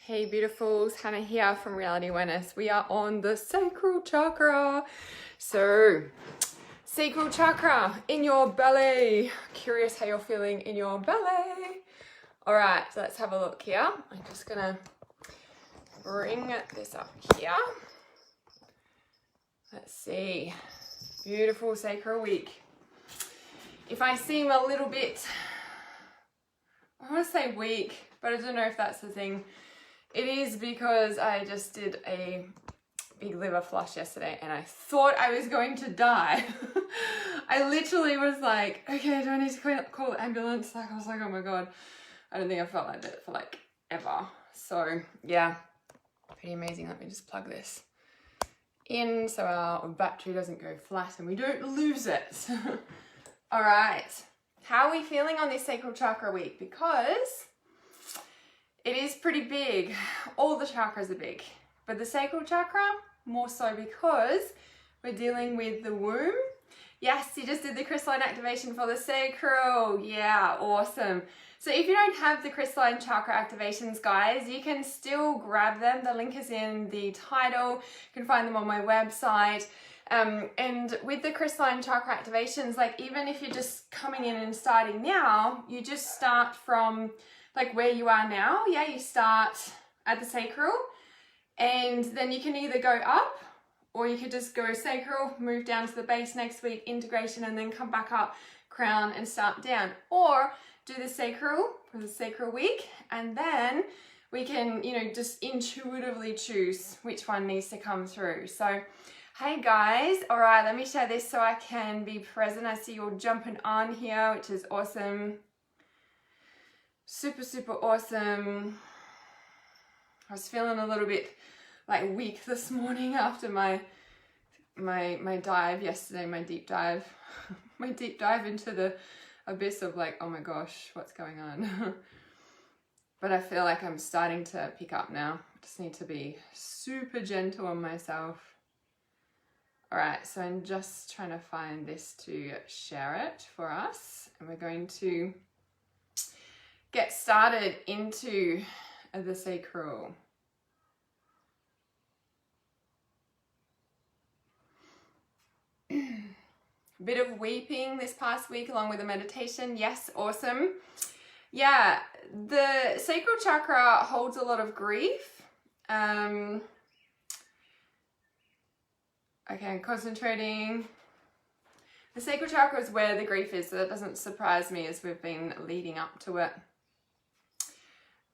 Hey beautifuls, Hannah here from Reality Awareness. We are on the Sacral Chakra. So, Sacral Chakra in your belly. Curious how you're feeling in your belly. All right, so let's have a look here. I'm just gonna bring this up here. Let's see. Beautiful sacral week. If I seem a little bit, I want to say weak, but I don't know if that's the thing. It is because I just did a big liver flush yesterday and I thought I was going to die. I literally was like, okay, do I need to call the ambulance? Like, I was like, oh my God, I don't think I felt like that for like ever. So yeah, pretty amazing. Let me just plug this in so our battery doesn't go flat and we don't lose it. All right, how are we feeling on this sacral chakra week? Because it is pretty big. All the chakras are big, but the sacral chakra more so because we're dealing with the womb. Yes, you just did the crystalline activation for the sacral. Yeah, awesome. So if you don't have the crystalline chakra activations, guys, you can still grab them. The link is in the title. You can find them on my website. And with the crystalline chakra activations, like even if you're just coming in and starting now, you just start from like where you are now. Yeah, you start at the sacral and then you can either go up or you could just go sacral, move down to the base next week, integration, and then come back up, crown, and start down. Or do the sacral for the sacral week, and then we can, you know, just intuitively choose which one needs to come through. So, hey guys, all right, let me share this so I can be present. I see you all jumping on here, which is awesome. Super, super awesome. I was feeling a little bit like weak this morning after my dive yesterday, my deep dive into the abyss of like, oh my gosh, what's going on? But I feel like I'm starting to pick up now. I just need to be super gentle on myself. All right, so I'm just trying to find this to share it for us, and we're going to get started into the sacral. Bit of weeping this past week along with the meditation. Yes, awesome. Yeah, the sacral chakra holds a lot of grief. Okay, I'm concentrating. The sacral chakra is where the grief is, so that doesn't surprise me as we've been leading up to it.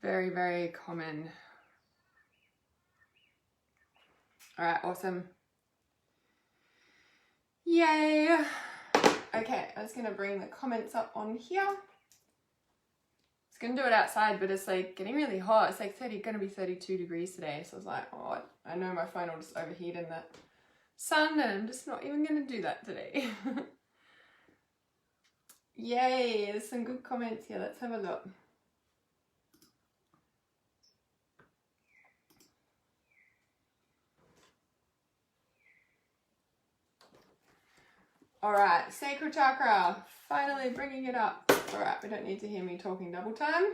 Very, very common. All right, awesome. Yay. Okay, I'm just gonna bring the comments up on here. I was gonna do it outside, but it's like getting really hot. It's like gonna be 32 degrees today. So I was like, oh, I know my phone will just overheat in the sun, and I'm just not even gonna do that today. Yay, there's some good comments here. Let's have a look. All right, sacral chakra, finally bringing it up. All right, we don't need to hear me talking double time.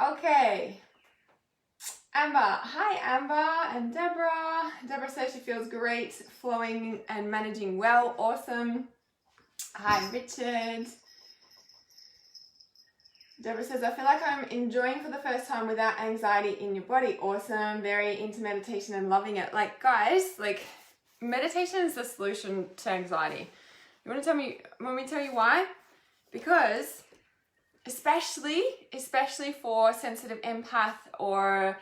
Okay, Amber. Hi, Amber and Deborah. Deborah says she feels great, flowing and managing well. Awesome. Hi, Richard. Deborah says, I feel like I'm enjoying for the first time without anxiety in your body. Awesome. Very into meditation and loving it. Like, guys, like, meditation is the solution to anxiety. You want me to tell you why? Because especially for sensitive empath or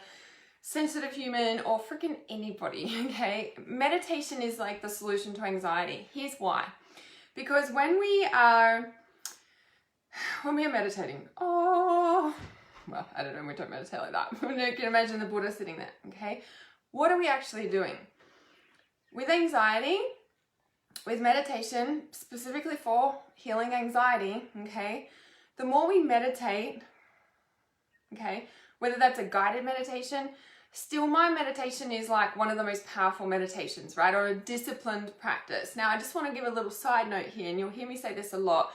sensitive human or freaking anybody, okay? Meditation is like the solution to anxiety. Here's why. Because when we are meditating, well, I don't know, we don't meditate like that. You can imagine the Buddha sitting there, okay? What are we actually doing? With anxiety, with meditation, specifically for healing anxiety, okay, the more we meditate, okay, whether that's a guided meditation, still my meditation is like one of the most powerful meditations, right, or a disciplined practice. Now, I just want to give a little side note here, and you'll hear me say this a lot.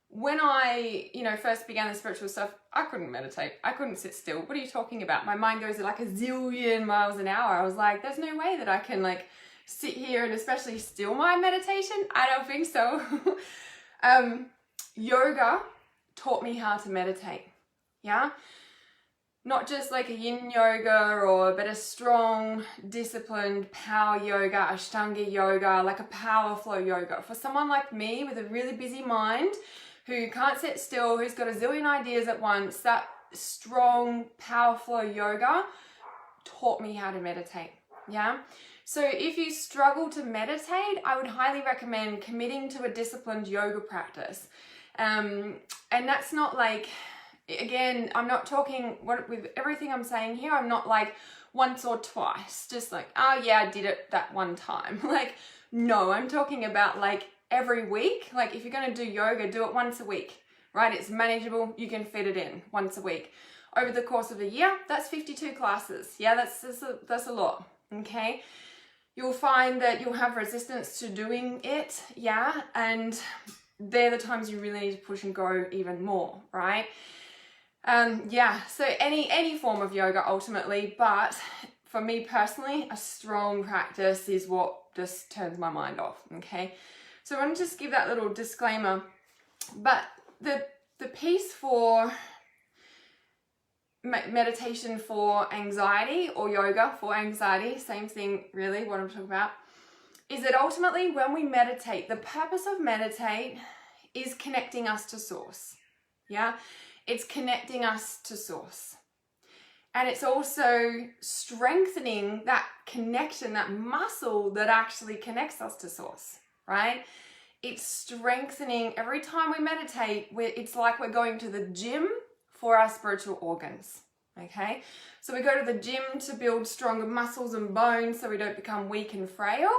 when I, you know, first began the spiritual stuff, I couldn't meditate. I couldn't sit still. What are you talking about? My mind goes at like a zillion miles an hour. I was like, there's no way that I can like sit here and especially still my meditation. I don't think so. Yoga taught me how to meditate. Yeah. Not just like a yin yoga but a strong, disciplined power yoga, Ashtanga yoga, like a power flow yoga. For someone like me with a really busy mind, who can't sit still, who's got a zillion ideas at once, that strong power flow yoga taught me how to meditate. Yeah. So if you struggle to meditate, I would highly recommend committing to a disciplined yoga practice. And that's not like, again, I'm not talking, with everything I'm saying here, I'm not like once or twice, just like, oh yeah, I did it that one time. Like, no, I'm talking about like every week. Like if you're going to do yoga, do it once a week, right? It's manageable. You can fit it in once a week. Over the course of a year, that's 52 classes. Yeah, that's a lot. Okay. You'll find that you'll have resistance to doing it. Yeah. And they're the times you really need to push and go even more, right? Yeah, so any form of yoga ultimately, but for me personally, a strong practice is what just turns my mind off, okay? So I want to just give that little disclaimer, but the piece for meditation for anxiety, or yoga for anxiety, same thing really, what I'm talking about, is that ultimately when we meditate, the purpose of meditate is connecting us to source, yeah? It's connecting us to source. And it's also strengthening that connection, that muscle that actually connects us to source, right? It's strengthening every time we meditate. It's like we're going to the gym for our spiritual organs, okay? So we go to the gym to build stronger muscles and bones so we don't become weak and frail,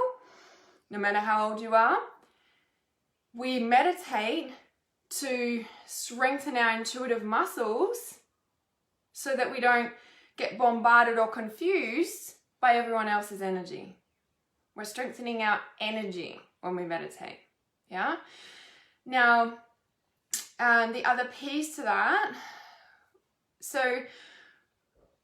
no matter how old you are. We meditate to strengthen our intuitive muscles so that we don't get bombarded or confused by everyone else's energy. We're strengthening our energy when we meditate, yeah? Now, the other piece to that, so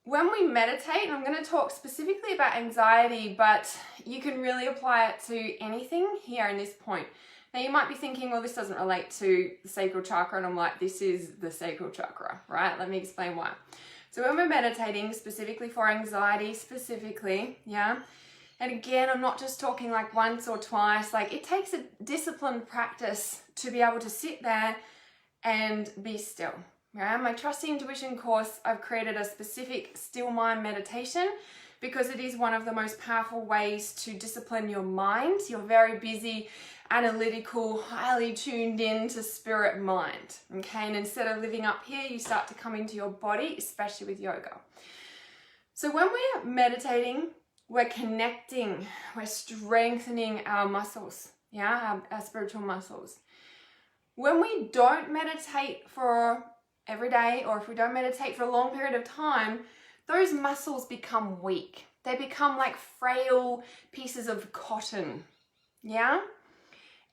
when we meditate, and I'm going to talk specifically about anxiety, but you can really apply it to anything here in this point. Now you might be thinking, well, this doesn't relate to the sacral chakra, and I'm like, this is the sacral chakra, right? Let me explain why. So when we're meditating specifically for anxiety, specifically, yeah, and again, I'm not just talking like once or twice, like it takes a disciplined practice to be able to sit there and be still, right? My Trust the Intuition course, I've created a specific still mind meditation because it is one of the most powerful ways to discipline your mind. You're very busy, analytical, highly tuned in to spirit mind, okay? And instead of living up here, you start to come into your body, especially with yoga. So when we're meditating, we're connecting, we're strengthening our muscles, yeah, our spiritual muscles. When we don't meditate for every day, or if we don't meditate for a long period of time, those muscles become weak. They become like frail pieces of cotton, yeah?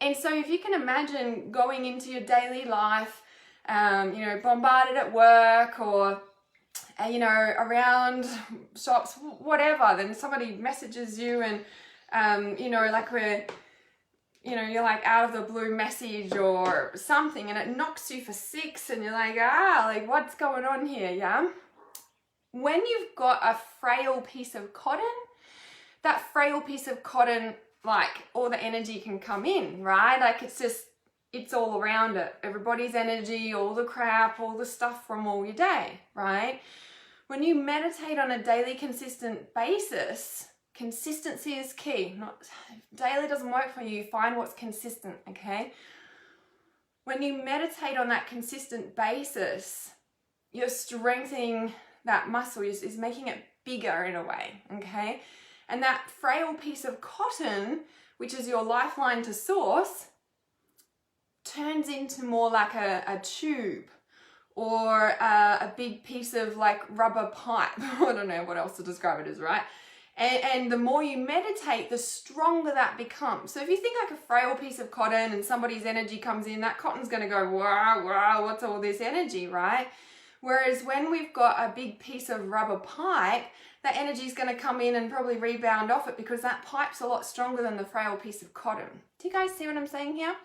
And so if you can imagine going into your daily life, you know, bombarded at work or, you know, around shops, whatever, then somebody messages you and, you know, like you're like out of the blue message or something and it knocks you for 6 and you're like, like what's going on here, yeah? When you've got a frail piece of cotton, that frail piece of cotton, like all the energy can come in, right? Like it's all around it. Everybody's energy, all the crap, all the stuff from all your day, right? When you meditate on a daily consistent basis, consistency is key. Daily doesn't work for you, find what's consistent, okay? When you meditate on that consistent basis, you're strengthening that muscle, is making it bigger in a way, okay? And that frail piece of cotton, which is your lifeline to source, turns into more like a tube or a big piece of like rubber pipe. I don't know what else to describe it as, right? And the more you meditate, the stronger that becomes. So if you think like a frail piece of cotton and somebody's energy comes in, that cotton's going to go, wow, wow, what's all this energy, right? Whereas when we've got a big piece of rubber pipe, that energy is going to come in and probably rebound off it because that pipe's a lot stronger than the frail piece of cotton. Do you guys see what I'm saying here?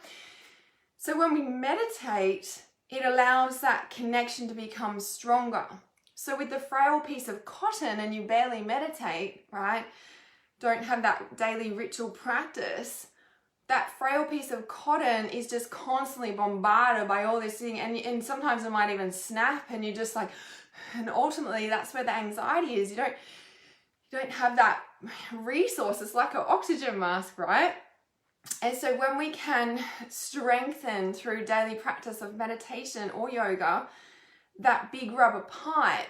So when we meditate, it allows that connection to become stronger. So with the frail piece of cotton and you barely meditate, right, don't have that daily ritual practice, that frail piece of cotton is just constantly bombarded by all this thing, and sometimes it might even snap, and you're just like, and ultimately that's where the anxiety is. You don't have that resource. It's like an oxygen mask, right? And so when we can strengthen through daily practice of meditation or yoga, that big rubber pipe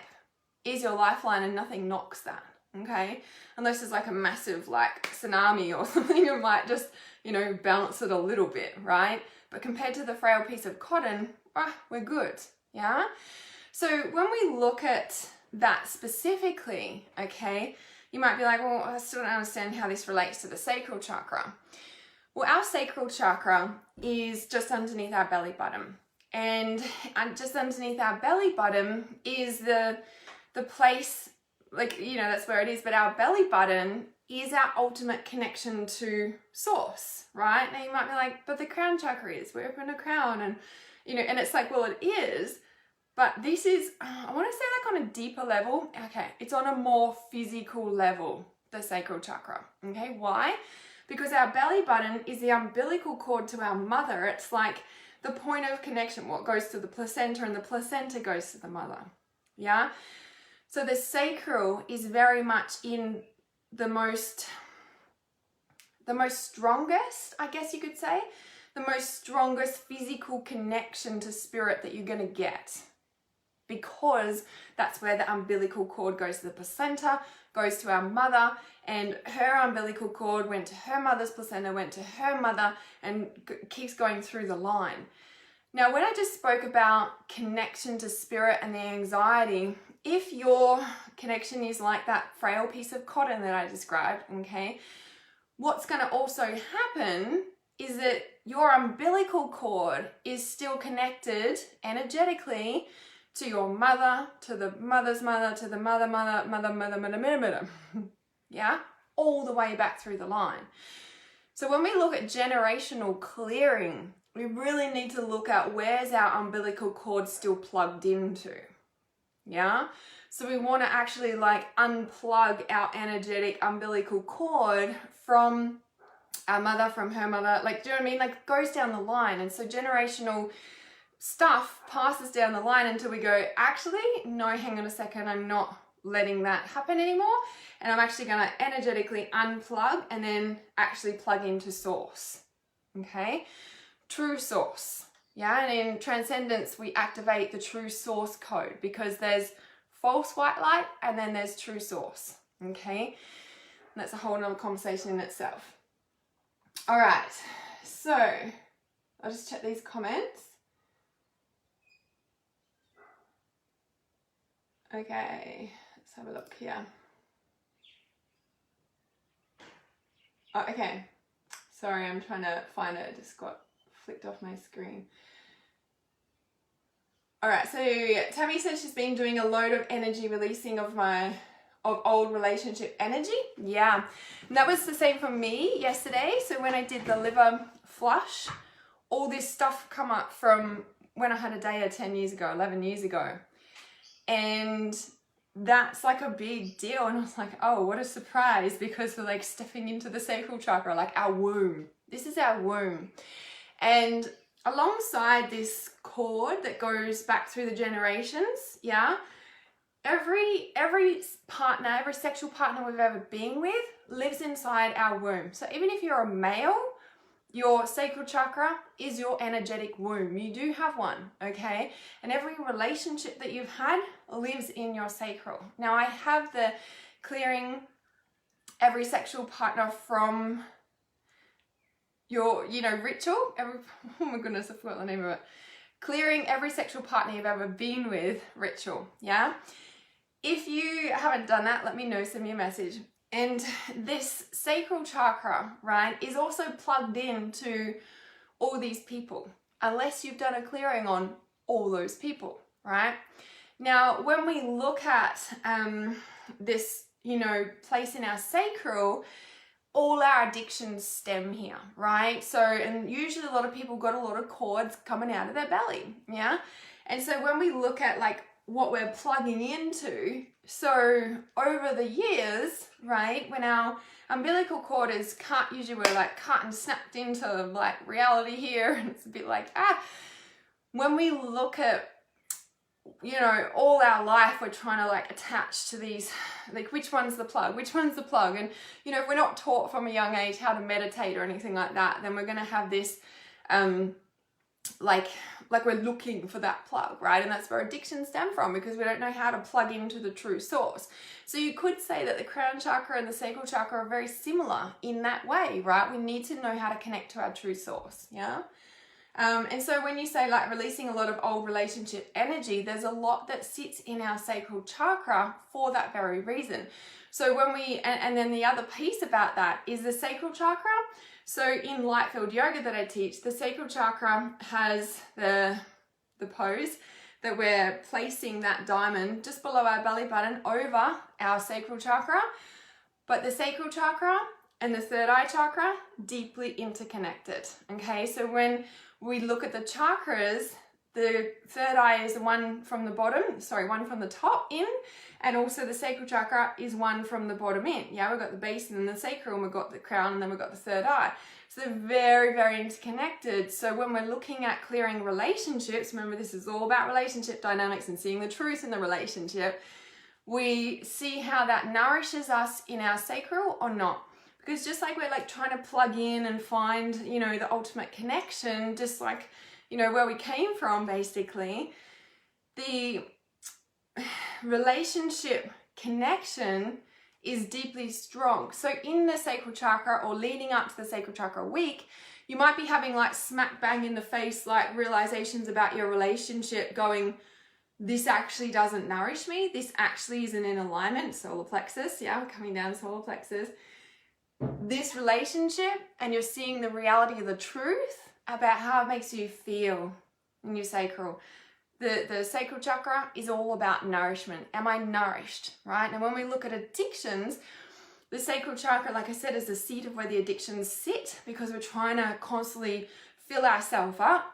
is your lifeline and nothing knocks that, okay? Unless there's like a massive like tsunami or something, it might just, you know, bounce it a little bit, right? But compared to the frail piece of cotton, we're good, yeah? So when we look at that specifically, okay, you might be like, well, I still don't understand how this relates to the sacral chakra. Well, our sacral chakra is just underneath our belly button. And just underneath our belly button is the place, like, you know, that's where it is. But our belly button is our ultimate connection to source, right? Now you might be like, but the crown chakra is, we're up in a crown. And, you know, and it's like, well, it is. But this is, I want to say like on a deeper level. Okay, it's on a more physical level, the sacral chakra. Okay, why? Because our belly button is the umbilical cord to our mother. It's like the point of connection, what goes to the placenta, and the placenta goes to the mother, yeah? So the sacral is very much in the most strongest, I guess you could say, the most strongest physical connection to spirit that you're going to get, because that's where the umbilical cord goes to the placenta, goes to our mother, and her umbilical cord went to her mother's placenta, went to her mother, and keeps going through the line. Now, when I just spoke about connection to spirit and the anxiety, if your connection is like that frail piece of cotton that I described, okay, what's going to also happen is that your umbilical cord is still connected energetically to your mother, to the mother's mother, to the mother, yeah, all the way back through the line. So when we look at generational clearing, we really need to look at where's our umbilical cord still plugged into, yeah? So we want to actually like unplug our energetic umbilical cord from our mother, from her mother, like, do you know what I mean? Like, it goes down the line. And so generational stuff passes down the line until we go, actually, no, hang on a second, I'm not letting that happen anymore. And I'm actually going to energetically unplug and then actually plug into source, okay? True source, yeah? And in Transcendence, we activate the true source code, because there's false white light and then there's true source, okay? And that's a whole nother conversation in itself. All right, so I'll just check these comments. Okay, let's have a look here. Oh, okay, sorry, I'm trying to find it. It just got flicked off my screen. All right, so Tammy says she's been doing a load of energy releasing of old relationship energy. Yeah, and that was the same for me yesterday. So when I did the liver flush, all this stuff come up from when I had a day 10 years ago, 11 years ago. And that's like a big deal. And I was like, oh, what a surprise, because we're like stepping into the sacral chakra, like our womb. This is our womb. And alongside this cord that goes back through the generations, yeah, every partner, every sexual partner we've ever been with lives inside our womb. So even if you're a male, your sacral chakra is your energetic womb. You do have one, okay? And every relationship that you've had lives in your sacral. Now, I have the clearing every sexual partner from your, ritual. Oh my goodness, I forgot the name of it. Clearing every sexual partner you've ever been with ritual, yeah? If you haven't done that, let me know, send me a message. And this sacral chakra, right, is also plugged into all these people, unless you've done a clearing on all those people, right? Now, when we look at this, you know, place in our sacral, all our addictions stem here, right? So, and usually a lot of people got a lot of cords coming out of their belly, yeah? And so when we look at like what we're plugging into, so over the years, right, when our umbilical cord is cut, usually we're like cut and snapped into like reality here, and it's a bit like, when we look at, you know, all our life, we're trying to like attach to these, like which one's the plug, which one's the plug? And, you know, if we're not taught from a young age how to meditate or anything like that, then we're going to have this, like we're looking for that plug, right? And that's where addictions stem from, because we don't know how to plug into the true source. So you could say that the crown chakra and the sacral chakra are very similar in that way, right? We need to know how to connect to our true source, yeah? And so when you say like releasing a lot of old relationship energy, there's a lot that sits in our sacral chakra for that very reason. So when we, and then the other piece about that is the sacral chakra. So in light field yoga that I teach, the sacral chakra has the pose that we're placing that diamond just below our belly button over our sacral chakra. But the sacral chakra and the third eye chakra, deeply interconnected. Okay, so when we look at the chakras, the third eye is one from the bottom, one from the top in, and also the sacral chakra is one from the bottom in. Yeah, we've got the base and then the sacral, and we've got the crown, and then we've got the third eye. So they're very, very interconnected. So when we're looking at clearing relationships, remember this is all about relationship dynamics and seeing the truth in the relationship, we see how that nourishes us in our sacral or not. Because just like we're like trying to plug in and find, you know, the ultimate connection, just like, you know, where we came from, basically, the relationship connection is deeply strong. So in the sacral chakra or leading up to the sacral chakra week, you might be having like smack bang in the face, like realizations about your relationship going, this actually doesn't nourish me. This actually isn't in alignment. Solar plexus, yeah, coming down solar plexus. This relationship, and you're seeing the reality of the truth about how it makes you feel in your sacral. The sacral chakra is all about nourishment. Am I nourished, right? And when we look at addictions, the sacral chakra, like I said, is the seat of where the addictions sit, because we're trying to constantly fill ourselves up.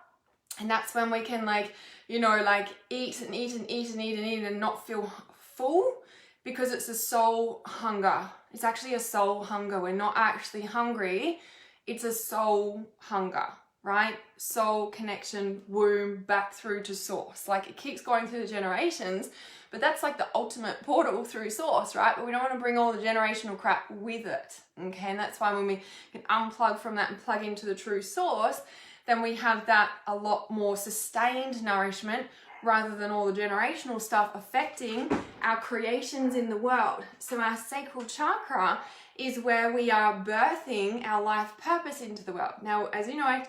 And that's when we can, like, you know, like eat and eat and eat and eat and eat and not feel full, because it's a soul hunger. It's actually a soul hunger. We're not actually hungry. It's a soul hunger, right? Soul connection, womb, back through to source. Like it keeps going through the generations, but that's like the ultimate portal through source, right? But we don't want to bring all the generational crap with it, okay? And that's why when we can unplug from that and plug into the true source, then we have that a lot more sustained nourishment, rather than all the generational stuff affecting our creations in the world. So our sacral chakra is where we are birthing our life purpose into the world. Now, as you know, I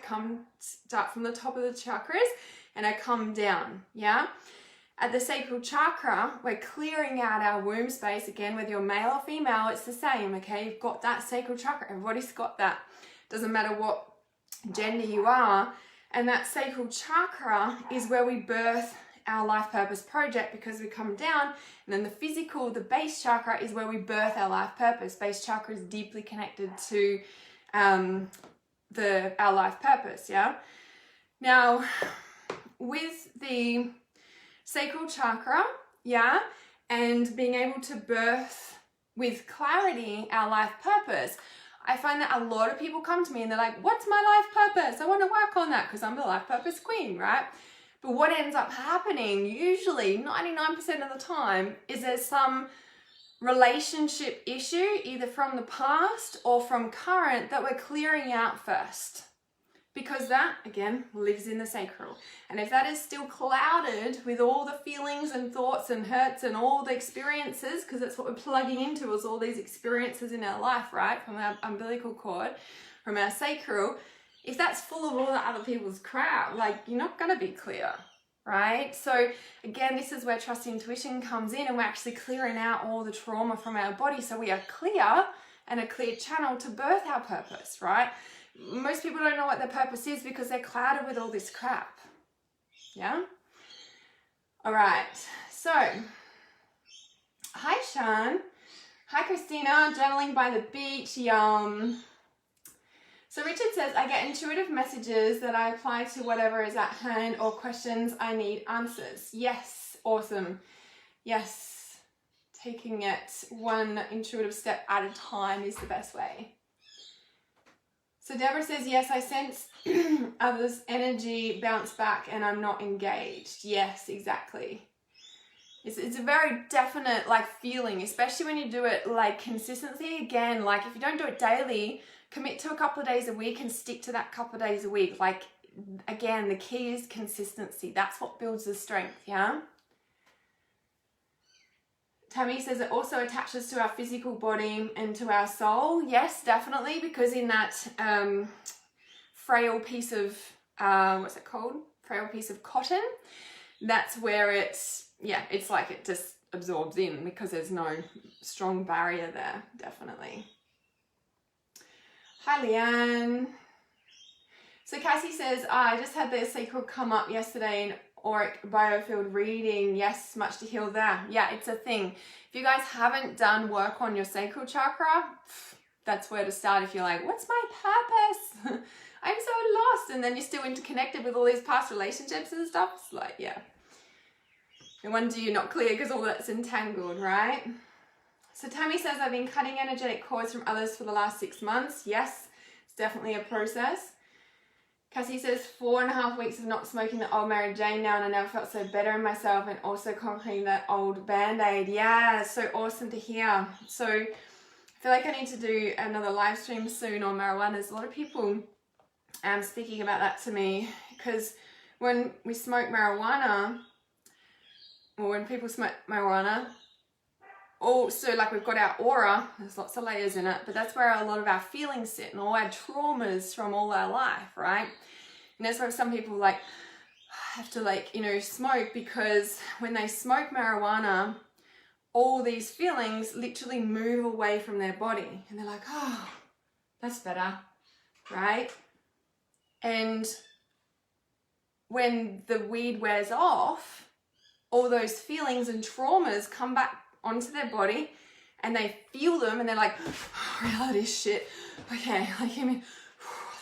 start from the top of the chakras and I come down, yeah? At the sacral chakra, we're clearing out our womb space. Again, whether you're male or female, it's the same, okay? You've got that sacral chakra. Everybody's got that. Doesn't matter what gender you are. And that sacral chakra is where we birth our life purpose project, because we come down. And then the physical, the base chakra, is where we birth our life purpose. Base chakra is deeply connected to our life purpose, yeah? Now, with the sacral chakra, yeah, and being able to birth with clarity our life purpose, I find that a lot of people come to me and they're like, what's my life purpose? I want to work on that because I'm the life purpose queen, right? But what ends up happening, usually 99% of the time, is there's some relationship issue, either from the past or from current, that we're clearing out first. Because that, again, lives in the sacral. And if that is still clouded with all the feelings and thoughts and hurts and all the experiences, because that's what we're plugging into, is all these experiences in our life, right? From our umbilical cord, from our sacral. If that's full of all the other people's crap, like, you're not going to be clear. right? So again, this is where trust intuition comes in, and we're actually clearing out all the trauma from our body, so we are clear and a clear channel to birth our purpose, right? Most people don't know what their purpose is because they're clouded with all this crap. Yeah? All right. So, hi, Sean. Hi, Christina. Journaling by the beach. Yum. So Richard says, I get intuitive messages that I apply to whatever is at hand or questions I need answers. Yes. Awesome. Yes. Taking it one intuitive step at a time is the best way. So Deborah says, yes, I sense others' energy bounce back and I'm not engaged. Yes, exactly. It's a very definite like feeling, especially when you do it like consistently. Again, like if you don't do it daily, commit to a couple of days a week and stick to that couple of days a week. Like, again, the key is consistency. That's what builds the strength, yeah? Tammy says it also attaches to our physical body and to our soul. Yes, definitely, because in that frail piece of, what's it called? Frail piece of cotton, that's where it's like it just absorbs in because there's no strong barrier there, definitely. Hi, Leanne. So Cassie says, I just had the sacral come up yesterday in auric biofield reading. Yes, much to heal there. Yeah, it's a thing. If you guys haven't done work on your sacral chakra, that's where to start. If you're like, what's my purpose? I'm so lost. And then you're still interconnected with all these past relationships and stuff. It's like, yeah. No wonder you're not clear because all that's entangled, right? So Tammy says, I've been cutting energetic cords from others for the last 6 months. Yes, it's definitely a process. Cassie says, 4.5 weeks of not smoking the old Mary Jane now, and I never felt so better in myself, and also conquering that old Band-Aid. Yeah, so awesome to hear. So I feel like I need to do another live stream soon on marijuana. There's a lot of people speaking about that to me, because when we smoke marijuana, or when people smoke marijuana, also like we've got our aura, there's lots of layers in it, but that's where a lot of our feelings sit and all our traumas from all our life, right? And that's why some people like have to like, you know, smoke, because when they smoke marijuana, all these feelings literally move away from their body and they're like, oh, that's better, right? And when the weed wears off, all those feelings and traumas come back onto their body and they feel them and they're like, oh, reality shit. Okay, like give me,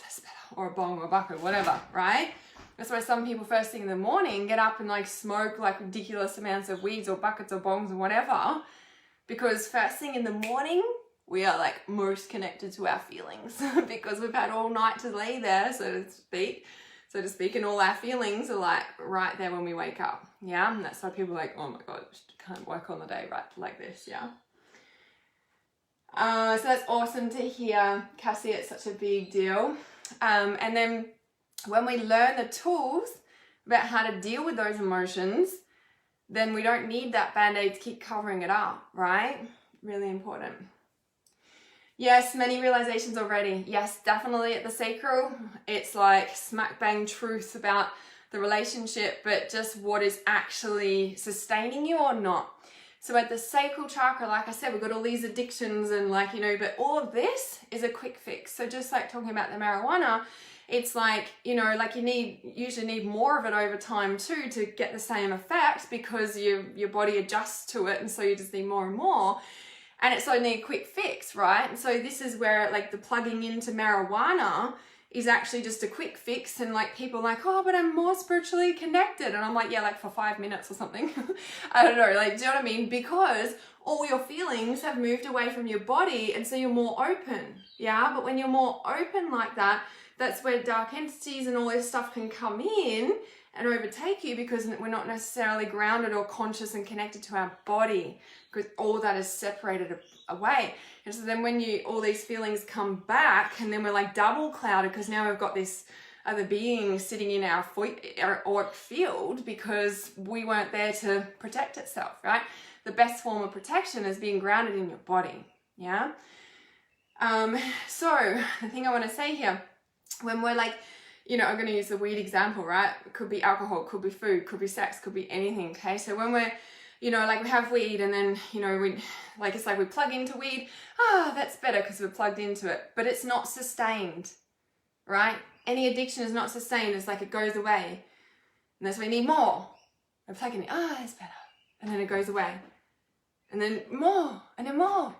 that's better. Or a bong or a bucket, whatever, right? That's why some people first thing in the morning get up and like smoke like ridiculous amounts of weeds or buckets or bongs or whatever, because first thing in the morning, we are like most connected to our feelings because we've had all night to lay there, so to speak, and all our feelings are like right there when we wake up. Yeah, and that's why people are like, oh my god, can't work on the day right like this. Yeah. So that's awesome to hear, Cassie. It's such a big deal. And then when we learn the tools about how to deal with those emotions, then we don't need that Band-Aid to keep covering it up, right? Really important. Yes, many realizations already. Yes, definitely at the sacral, it's like smack bang truth about the relationship, but just what is actually sustaining you or not. So at the sacral chakra, like I said, we've got all these addictions and like, you know, but all of this is a quick fix. So just like talking about the marijuana, it's like, you know, like you usually need more of it over time too to get the same effect, because your body adjusts to it, and so you just need more and more. And it's only a quick fix, right? And so this is where like the plugging into marijuana is actually just a quick fix. And like people are like, oh, but I'm more spiritually connected. And I'm like, yeah, like for 5 minutes or something. I don't know, like, do you know what I mean? Because all your feelings have moved away from your body, and so you're more open, yeah? But when you're more open like that, that's where dark entities and all this stuff can come in and overtake you, because we're not necessarily grounded or conscious and connected to our body, because all that is separated away. And so then when all these feelings come back, and then we're like double clouded, because now we've got this other being sitting in our auric field, because we weren't there to protect itself, right? The best form of protection is being grounded in your body, yeah? So the thing I want to say here, when we're like you know, I'm going to use the weed example, right? It could be alcohol, could be food, could be sex, could be anything, okay? So when we're, you know, like we have weed and then, you know, it's like we plug into weed, that's better because we're plugged into it, but it's not sustained, right? Any addiction is not sustained. It's like it goes away. And that's why we need more. We're plugging it, it's better. And then it goes away. And then more, and then more.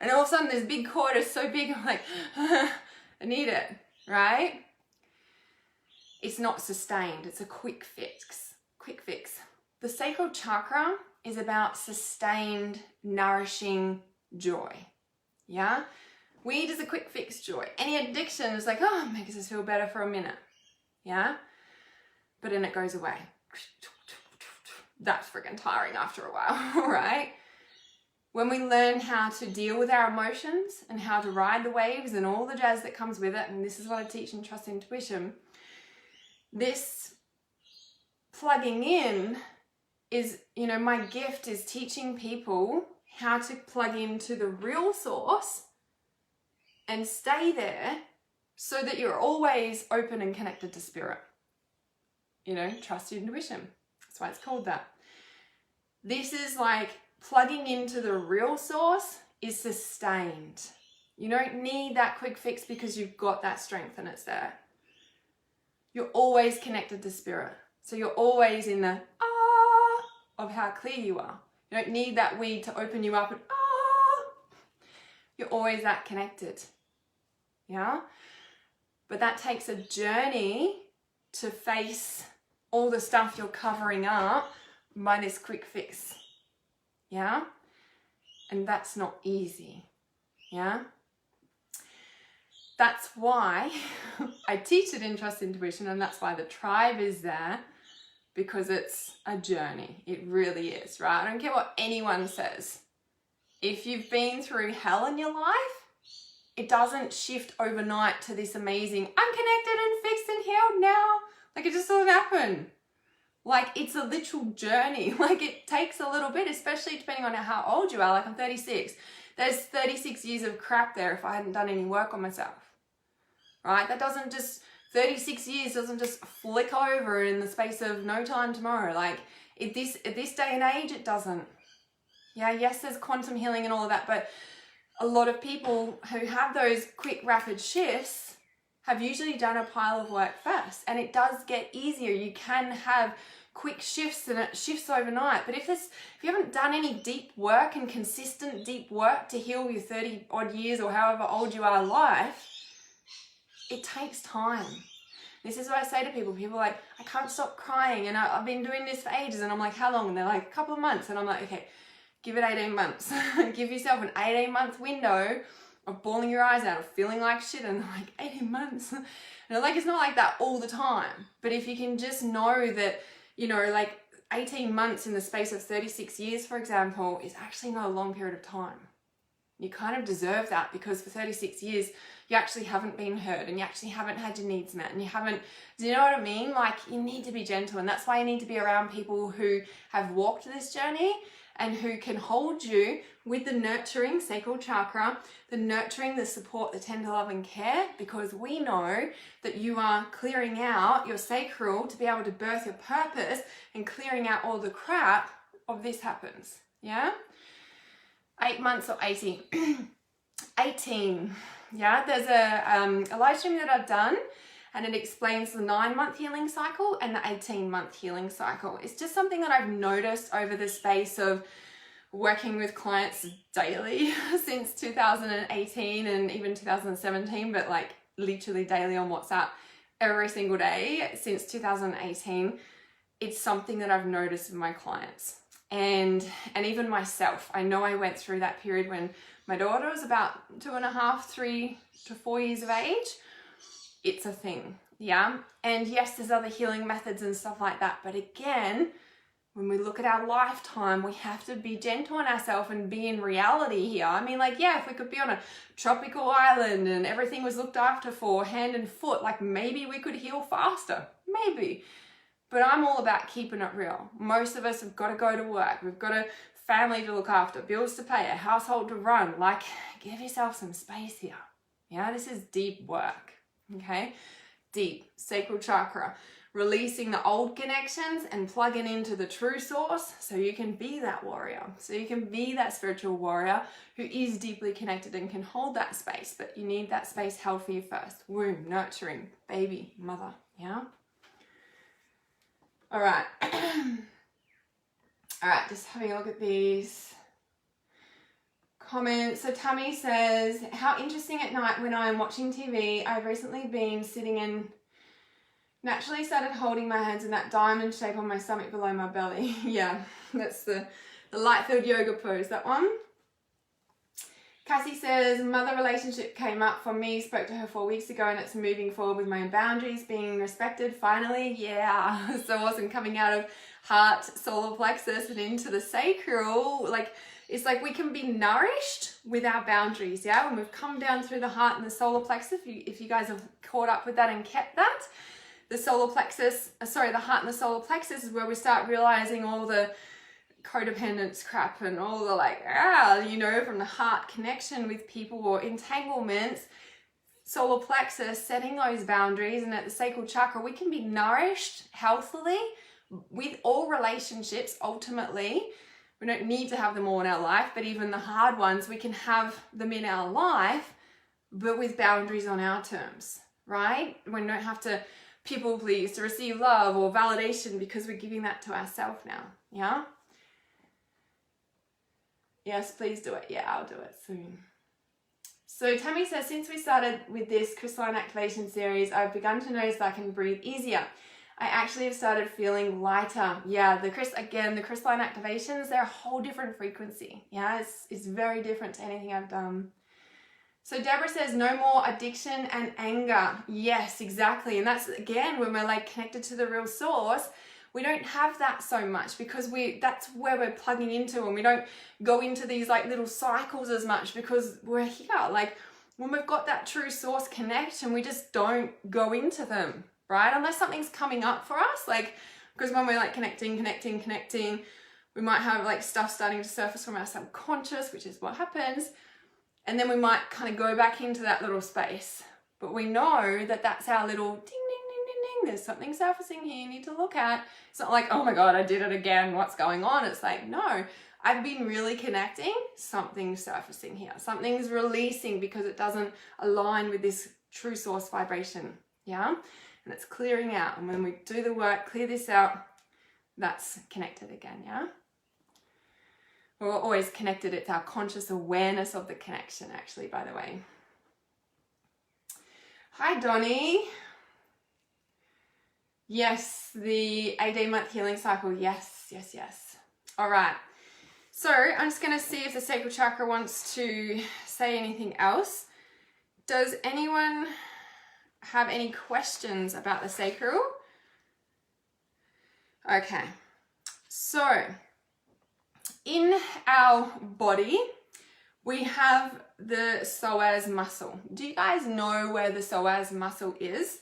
And all of a sudden this big cord is so big, I'm like, I need it, right? It's not sustained. It's a quick fix. Quick fix. The sacral chakra is about sustained, nourishing joy. Yeah? Weed is a quick fix joy. Any addiction is like, makes us feel better for a minute. Yeah? But then it goes away. That's freaking tiring after a while, right? When we learn how to deal with our emotions and how to ride the waves and all the jazz that comes with it, and this is what I teach in Trust Intuition, this plugging in is, you know, my gift is teaching people how to plug into the real source and stay there so that you're always open and connected to spirit. You know, trust your intuition. That's why it's called that. This is like plugging into the real source is sustained. You don't need that quick fix because you've got that strength and it's there. You're always connected to spirit. So you're always in the of how clear you are. You don't need that weed to open you up and you're always that connected. Yeah? But that takes a journey to face all the stuff you're covering up by this quick fix. Yeah? And that's not easy. Yeah? That's why I teach it in Trust Intuition, and that's why the tribe is there, because it's a journey. It really is, right? I don't care what anyone says. If you've been through hell in your life, it doesn't shift overnight to this amazing, I'm connected and fixed and healed now. Like, it just doesn't happen. Like, it's a literal journey. Like, it takes a little bit, especially depending on how old you are. Like, I'm 36. There's 36 years of crap there if I hadn't done any work on myself. Right? That doesn't just, 36 years doesn't just flick over in the space of no time tomorrow. Like, at this day and age, it doesn't. Yeah, yes, there's quantum healing and all of that, but a lot of people who have those quick, rapid shifts have usually done a pile of work first, and it does get easier. You can have quick shifts and it shifts overnight, but if you haven't done any deep work and consistent deep work to heal your 30 odd years or however old you are life, it takes time. This is what I say to people. People are like, I can't stop crying and I've been doing this for ages, and I'm like, how long? And they're like, a couple of months, and I'm like, okay, give it 18 months. Give yourself an 18-month window of bawling your eyes out, of feeling like shit, and they're like, 18 months. And they're like, it's not like that all the time. But if you can just know that, you know, like 18 months in the space of 36 years, for example, is actually not a long period of time. You kind of deserve that, because for 36 years, you actually haven't been heard and you actually haven't had your needs met and you haven't, do you know what I mean? Like, you need to be gentle, and that's why you need to be around people who have walked this journey and who can hold you with the nurturing sacral chakra, the nurturing, the support, the tender love and care, because we know that you are clearing out your sacral to be able to birth your purpose, and clearing out all the crap of this happens. Yeah? 8 months or 18. 18. Yeah, there's a live stream that I've done, and it explains the 9-month healing cycle and the 18-month healing cycle. It's just something that I've noticed over the space of working with clients daily since 2018 and even 2017, but like literally daily on WhatsApp every single day since 2018. It's something that I've noticed with my clients and even myself. I know I went through that period when my daughter was about 2.5, 3 to 4 years of age. It's a thing, yeah? And yes, there's other healing methods and stuff like that, but again, when we look at our lifetime, we have to be gentle on ourselves and be in reality here. I mean, like, yeah, if we could be on a tropical island and everything was looked after for hand and foot, like maybe we could heal faster, maybe. But I'm all about keeping it real. Most of us have got to go to work. We've got a family to look after, bills to pay, a household to run. Like, give yourself some space here. Yeah, this is deep work, okay? deep sacral chakra, releasing the old connections and plugging into the true source so you can be that warrior, so you can be that spiritual warrior who is deeply connected and can hold that space. But you need that space held for you first. Womb, nurturing, baby, mother, yeah? All right. All right, just having a look at these comments. So Tammy says, how interesting at night when I am watching TV, I've recently been sitting and naturally started holding my hands in that diamond shape on my stomach below my belly. Yeah, that's the light field yoga pose, that one. Cassie says, mother relationship came up for me, spoke to her 4 weeks ago, and it's moving forward with my own boundaries being respected finally. Yeah, so awesome. Coming out of heart, solar plexus and into the sacral, like it's like we can be nourished with our boundaries, yeah? When we've come down through the heart and the solar plexus, if you guys have caught up with that and kept that, the solar plexus, the heart and the solar plexus is where we start realizing all the codependence crap and all the from the heart connection with people or entanglements, solar plexus, setting those boundaries, and at the sacral chakra, we can be nourished healthily with all relationships. Ultimately, we don't need to have them all in our life, but even the hard ones, we can have them in our life, but with boundaries on our terms, right? We don't have to people please to receive love or validation because we're giving that to ourselves now, yeah? Yes, please do it. Yeah, I'll do it soon. So Tammy says, since we started with this crystalline activation series, I've begun to notice that I can breathe easier. I actually have started feeling lighter. Yeah, the crystalline activations, they're a whole different frequency. Yeah, it's very different to anything I've done. So Deborah says, no more addiction and anger. Yes, exactly. And that's, again, when we're like connected to the real source, we don't have that so much because that's where we're plugging into, and we don't go into these like little cycles as much because we're here. Like when we've got that true source connection, we just don't go into them, right? Unless something's coming up for us, like, because when we're like connecting, we might have like stuff starting to surface from our subconscious, which is what happens. And then we might kind of go back into that little space. But we know that that's our little ding, ding, ding, ding, ding. There's something surfacing here you need to look at. It's not like, oh my God, I did it again. What's going on? It's like, no, I've been really connecting. Something's surfacing here. Something's releasing because it doesn't align with this true source vibration. Yeah. And it's clearing out. And when we do the work, clear this out, that's connected again. Yeah. We're always connected. It's our conscious awareness of the connection, actually, by the way. Hi, Donnie. Yes, the 18-month healing cycle. Yes. All right. So I'm just going to see if the sacral chakra wants to say anything else. Does anyone have any questions about the sacral? Okay. So in our body, we have the psoas muscle. Do you guys know where the psoas muscle is?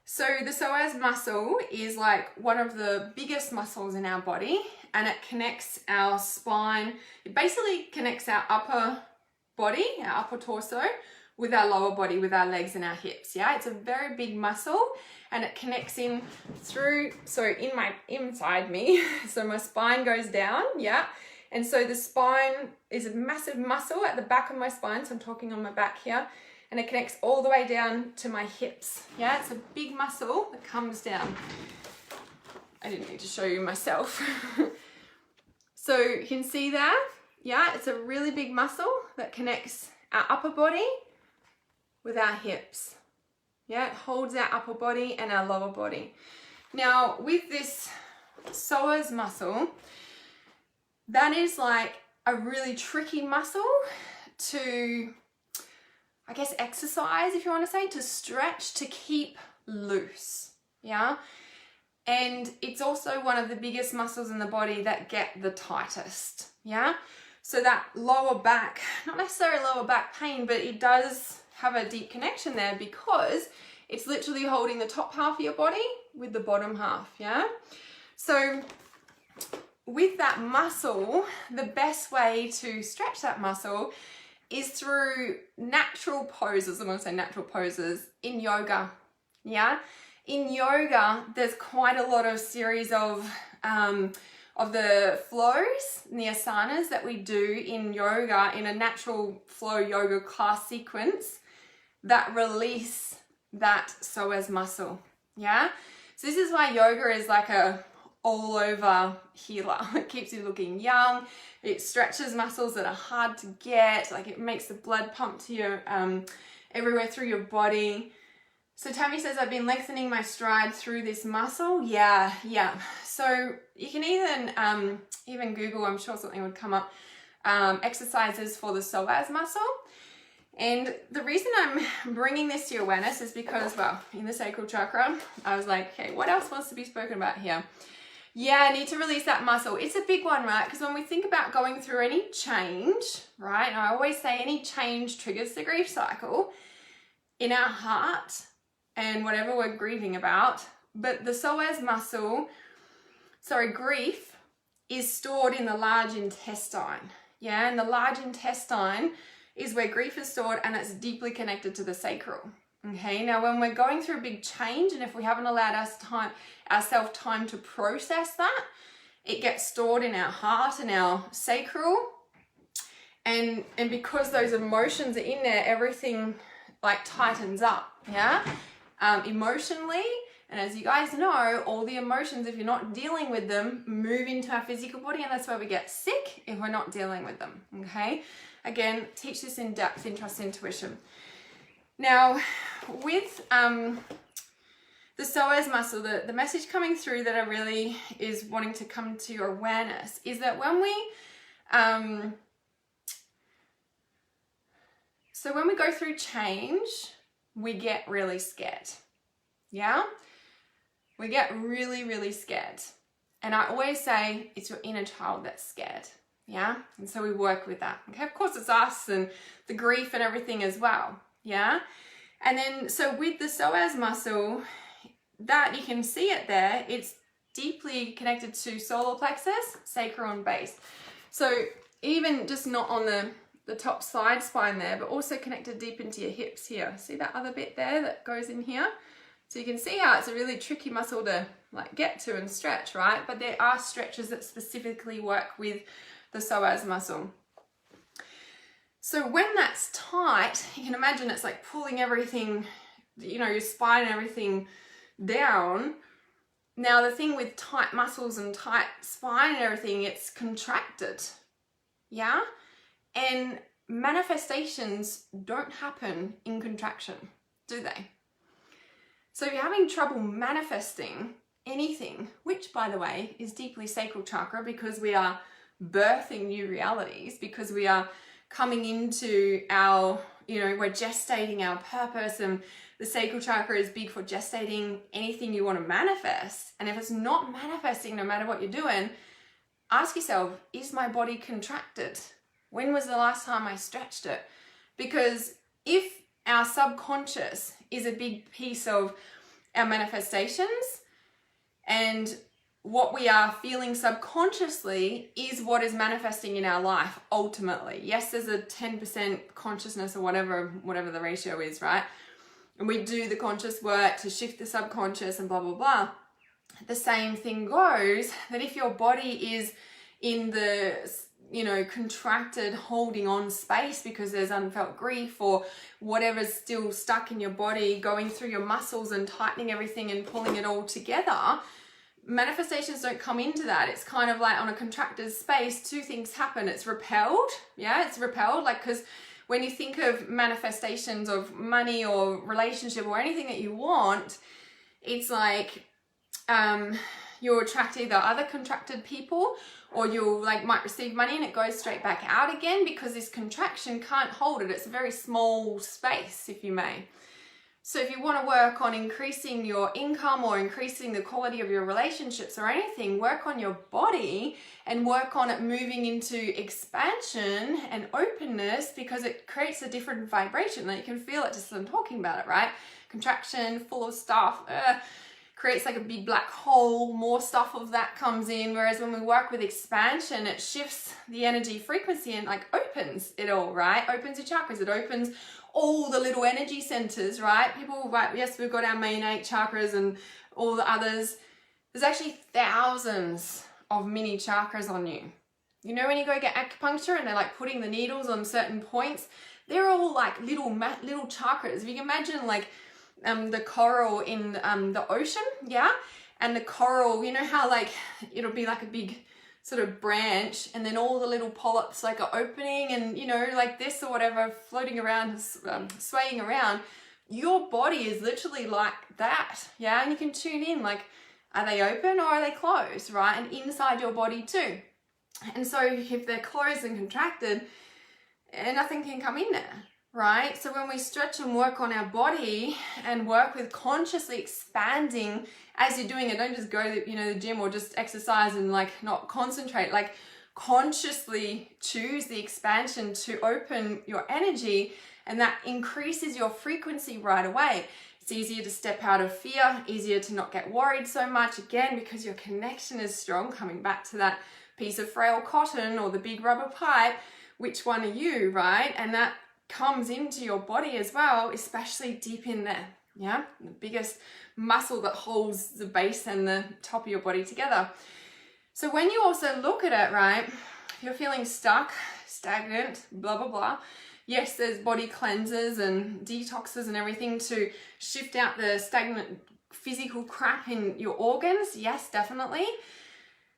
So the psoas muscle is like one of the biggest muscles in our body, and it connects our spine. It basically connects our upper body, our upper torso, with our lower body, with our legs and our hips. Yeah, it's a very big muscle, and it connects in through, so inside me, so my spine goes down, yeah, and so the spine is a massive muscle at the back of my spine, so I'm talking on my back here, and it connects all the way down to my hips. Yeah, it's a big muscle that comes down. I didn't need to show you myself. So you can see there, yeah, it's a really big muscle that connects our upper body with our hips. Yeah, it holds our upper body and our lower body. Now, with this psoas muscle, that is like a really tricky muscle to, I guess, exercise, if you want to say, to stretch, to keep loose. Yeah. And it's also one of the biggest muscles in the body that get the tightest. Yeah. So that lower back, not necessarily lower back pain, but it does have a deep connection there because it's literally holding the top half of your body with the bottom half. Yeah. So with that muscle, the best way to stretch that muscle is through natural poses. I'm going to say natural poses in yoga. Yeah, in yoga, there's quite a lot of series of the flows and the asanas that we do in yoga in a natural flow yoga class sequence that release that psoas muscle. Yeah, so this is why yoga is like a all over healer. It keeps you looking young. It stretches muscles that are hard to get. Like it makes the blood pump to your everywhere through your body. So Tammy says, I've been lengthening my stride through this muscle. Yeah. So you can even Google, I'm sure something would come up, exercises for the psoas muscle. And the reason I'm bringing this to your awareness is because, well, in the sacral chakra, I was like, okay, what else wants to be spoken about here? Yeah, I need to release that muscle. It's a big one, right? Because when we think about going through any change, right? And I always say any change triggers the grief cycle in our heart and whatever we're grieving about. But the psoas muscle, grief is stored in the large intestine. Yeah, and the large intestine is where grief is stored, and it's deeply connected to the sacral. Okay, now when we're going through a big change, and if we haven't allowed ourselves time to process that, it gets stored in our heart and our sacral. And because those emotions are in there, everything like tightens up, yeah? Emotionally, and as you guys know, all the emotions, if you're not dealing with them, move into our physical body, and that's why we get sick if we're not dealing with them, okay? Again, teach this in depth in Trust Intuition. Now, with the psoas muscle, the message coming through that I really is wanting to come to your awareness is that when we go through change, we get really scared. Yeah? We get really, really scared. And I always say it's your inner child that's scared. Yeah? And so we work with that. Okay, of course it's us and the grief and everything as well. Yeah? And then, so with the psoas muscle, that you can see it there, it's deeply connected to solar plexus, sacral and base. So even just not on the top side spine there, but also connected deep into your hips here. See that other bit there that goes in here? So you can see how it's a really tricky muscle to like get to and stretch, right? But there are stretches that specifically work with the psoas muscle. So when that's tight, you can imagine it's like pulling everything, you know, your spine and everything down. Now the thing with tight muscles and tight spine and everything, it's contracted. Yeah? And manifestations don't happen in contraction, do they? So if you're having trouble manifesting anything, which by the way is deeply sacral chakra, because we are birthing new realities, because we are coming into our, you know, we're gestating our purpose, and the sacral chakra is big for gestating anything you want to manifest. And if it's not manifesting, no matter what you're doing, ask yourself, is my body contracted? When was the last time I stretched it? Because if our subconscious is a big piece of our manifestations, and what we are feeling subconsciously is what is manifesting in our life ultimately. Yes, there's a 10% consciousness or whatever the ratio is, right? And we do the conscious work to shift the subconscious and blah, blah, blah. The same thing goes that if your body is in the, you know, contracted holding on space because there's unfelt grief or whatever's still stuck in your body, going through your muscles and tightening everything and pulling it all together, manifestations don't come into that. It's kind of like on a contracted space, two things happen. It's repelled. Yeah, it's repelled. Like, because when you think of manifestations of money or relationship or anything that you want, it's like you'll attract either other contracted people, or you'll might receive money and it goes straight back out again, because this contraction can't hold it. It's a very small space, if you may. So if you want to work on increasing your income or increasing the quality of your relationships or anything, work on your body and work on it moving into expansion and openness, because it creates a different vibration. Like you can feel it just from talking about it, right? Contraction, full of stuff. creates like a big black hole, more stuff of that comes in. Whereas when we work with expansion, it shifts the energy frequency and like opens it all, right? Opens your chakras, it opens all the little energy centers, right? People, right, yes, we've got our main 8 chakras and all the others. There's actually thousands of mini chakras on you. You know, when you go get acupuncture and they're like putting the needles on certain points, they're all like little chakras. If you can imagine like the coral in the ocean, yeah? And the coral, you know how like it'll be like a big sort of branch, and then all the little polyps like are opening and, you know, like this or whatever, floating around, swaying around. Your body is literally like that, yeah? And you can tune in, like, are they open or are they closed, right? And inside your body too. And so if they're closed and contracted, nothing can come in there, right? So when we stretch and work on our body and work with consciously expanding as you're doing it, don't just go to, you know, the gym or just exercise and like not concentrate, like consciously choose the expansion to open your energy, and that increases your frequency right away. It's easier to step out of fear, easier to not get worried so much, again, because your connection is strong. Coming back to that piece of frail cotton or the big rubber pipe, which one are you, right? And that comes into your body as well, especially deep in there, yeah? The biggest muscle that holds the base and the top of your body together. So when you also look at it, right, if you're feeling stuck, stagnant, blah, blah, blah, yes, there's body cleansers and detoxes and everything to shift out the stagnant physical crap in your organs. Yes, definitely.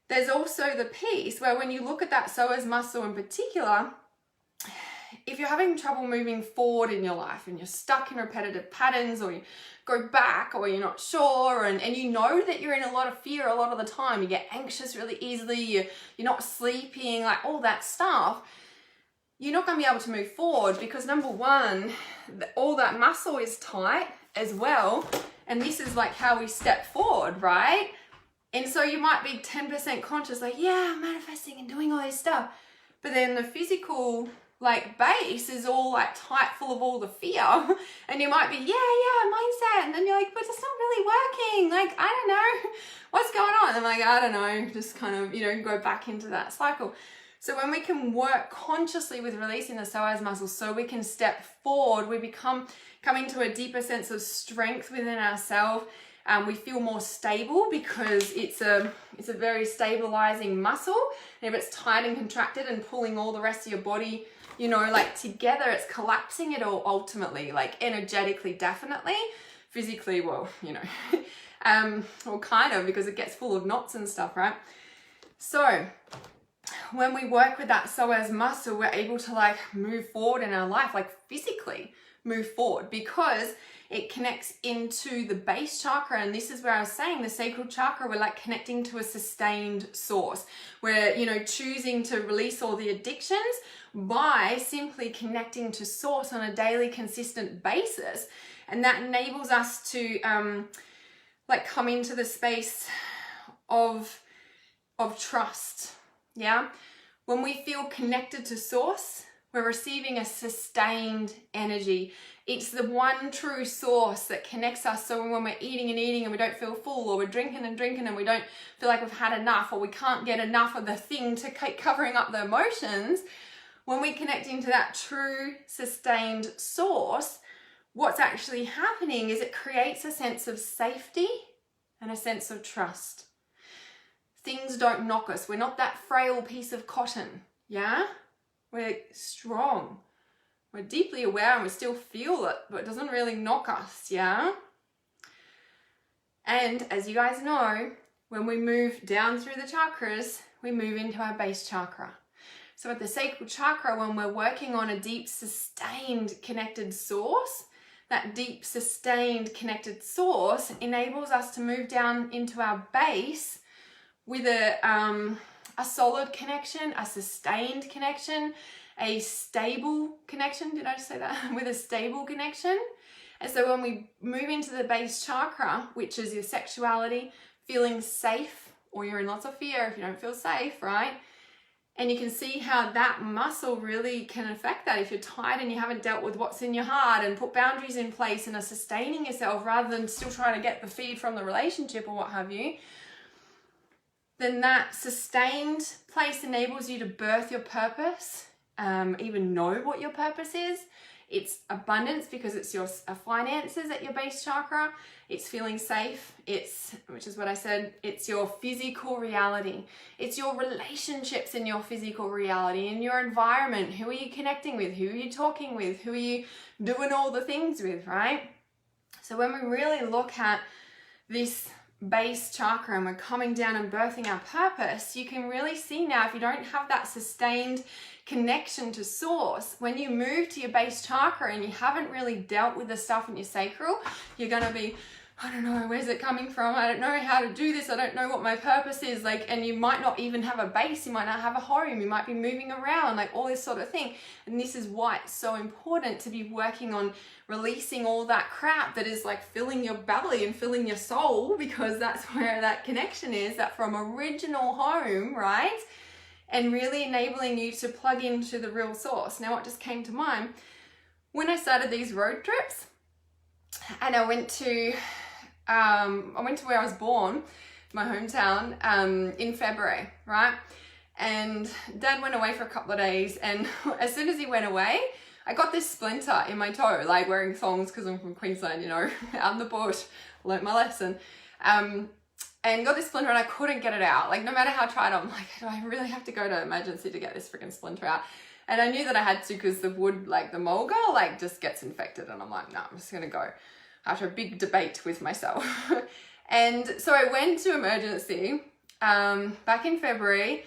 There's also the piece where when you look at that psoas muscle in particular, if you're having trouble moving forward in your life and you're stuck in repetitive patterns, or you go back, or you're not sure, and you know that you're in a lot of fear a lot of the time, you get anxious really easily, you're not sleeping, like all that stuff, you're not going to be able to move forward because number one, all that muscle is tight as well. And this is like how we step forward, right? And so you might be 10% conscious, like, yeah, I'm manifesting and doing all this stuff. But then the physical like base is all like tight, full of all the fear. And you might be, yeah, mindset. And then you're like, but it's not really working. Like, I don't know what's going on. And I'm like, I don't know, just kind of, you know, go back into that cycle. So when we can work consciously with releasing the psoas muscle so we can step forward, we come into a deeper sense of strength within ourselves. We feel more stable because it's a very stabilizing muscle. And if it's tight and contracted and pulling all the rest of your body, you know, like together, it's collapsing it all ultimately, like energetically, definitely. Physically, well, you know, well, kind of, because it gets full of knots and stuff, right? So when we work with that psoas muscle, we're able to like move forward in our life, like physically move forward, because it connects into the base chakra. And this is where I was saying the sacral chakra, we're like connecting to a sustained source. We're, you know, choosing to release all the addictions by simply connecting to source on a daily consistent basis. And that enables us to like come into the space of trust. Yeah. When we feel connected to source, we're receiving a sustained energy. It's the one true source that connects us. So when we're eating and eating and we don't feel full, or we're drinking and drinking and we don't feel like we've had enough, or we can't get enough of the thing to keep covering up the emotions, when we connect into that true sustained source, what's actually happening is it creates a sense of safety and a sense of trust. Things don't knock us. We're not that frail piece of cotton, yeah? We're strong. We're deeply aware and we still feel it, but it doesn't really knock us, yeah? And as you guys know, when we move down through the chakras, we move into our base chakra. So at the sacral chakra, when we're working on a deep, sustained, connected source, that deep, sustained, connected source enables us to move down into our base with a solid connection, a sustained connection, a stable connection. Did I just say that? With a stable connection. And so when we move into the base chakra, which is your sexuality, feeling safe, or you're in lots of fear if you don't feel safe, right? And you can see how that muscle really can affect that. If you're tired and you haven't dealt with what's in your heart and put boundaries in place and are sustaining yourself rather than still trying to get the feed from the relationship or what have you, then that sustained place enables you to birth your purpose, even know what your purpose is. It's abundance because it's your finances at your base chakra. It's feeling safe. Which is what I said, it's your physical reality. It's your relationships in your physical reality, in your environment. Who are you connecting with? Who are you talking with? Who are you doing all the things with, right? So when we really look at this base chakra and we're coming down and birthing our purpose, you can really see now, if you don't have that sustained connection to source, when you move to your base chakra and you haven't really dealt with the stuff in your sacral, you're going to be, I don't know, where's it coming from? I don't know how to do this. I don't know what my purpose is. And you might not even have a base. You might not have a home. You might be moving around, all this sort of thing. And this is why it's so important to be working on releasing all that crap that is filling your belly and filling your soul, because that's where that connection is, that from original home, right? And really enabling you to plug into the real source. Now, what just came to mind, when I started these road trips, and I went to where I was born, my hometown, in February, right? And Dad went away for a couple of days, and as soon as he went away, I got this splinter in my toe, wearing thongs because I'm from Queensland, out in the bush, learnt my lesson. And got this splinter and I couldn't get it out. No matter how I tried, I'm like, do I really have to go to emergency to get this freaking splinter out? And I knew that I had to, because the wood, the mulga, just gets infected. And I'm like, no, I'm just going to go. After a big debate with myself. And so I went to emergency back in February.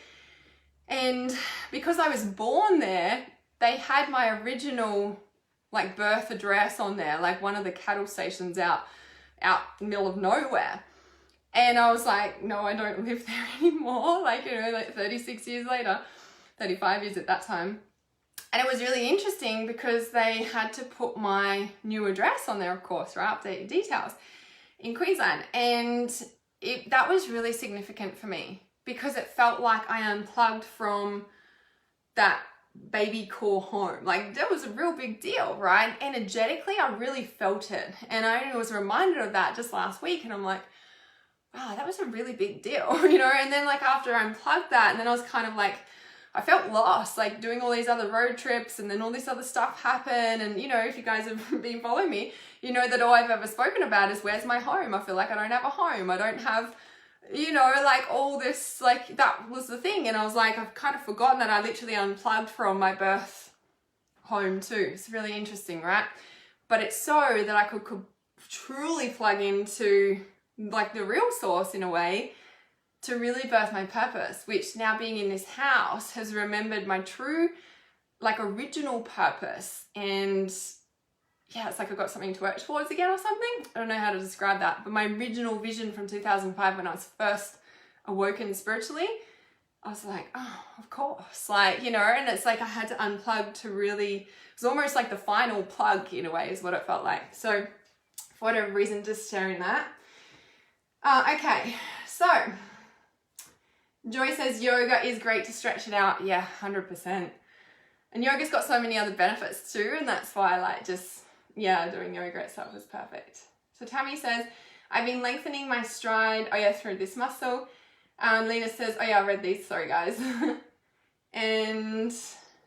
And because I was born there, they had my original birth address on there, one of the cattle stations out in the middle of nowhere. And I was like, no, I don't live there anymore. 36 years later, 35 years at that time. And it was really interesting because they had to put my new address on there, of course, right? Updated details in Queensland. And that was really significant for me because it felt like I unplugged from that baby core home. That was a real big deal, right? Energetically, I really felt it. And I was reminded of that just last week. And I'm like, wow, that was a really big deal, And then after I unplugged that, and then I was kind of I felt lost, doing all these other road trips, and then all this other stuff happened. And, if you guys have been following me, you know that all I've ever spoken about is where's my home? I feel like I don't have a home. I don't have, all this, that was the thing. And I was I've kind of forgotten that I literally unplugged from my birth home too. It's really interesting, right? But it's so that I could truly plug into the real source in a way, to really birth my purpose, which now being in this house has remembered my true, original purpose. And yeah, it's I've got something to work towards again or something. I don't know how to describe that, but my original vision from 2005 when I was first awoken spiritually, I was oh, of course, and it's I had to unplug to really, it was almost the final plug in a way is what it felt like. So for whatever reason, just sharing that. Okay, so Joy says yoga is great to stretch it out. Yeah, 100%. And yoga's got so many other benefits too, and that's why doing yoga itself is perfect. So Tammy says, I've been lengthening my stride, through this muscle. Lena says, I read these, sorry guys. And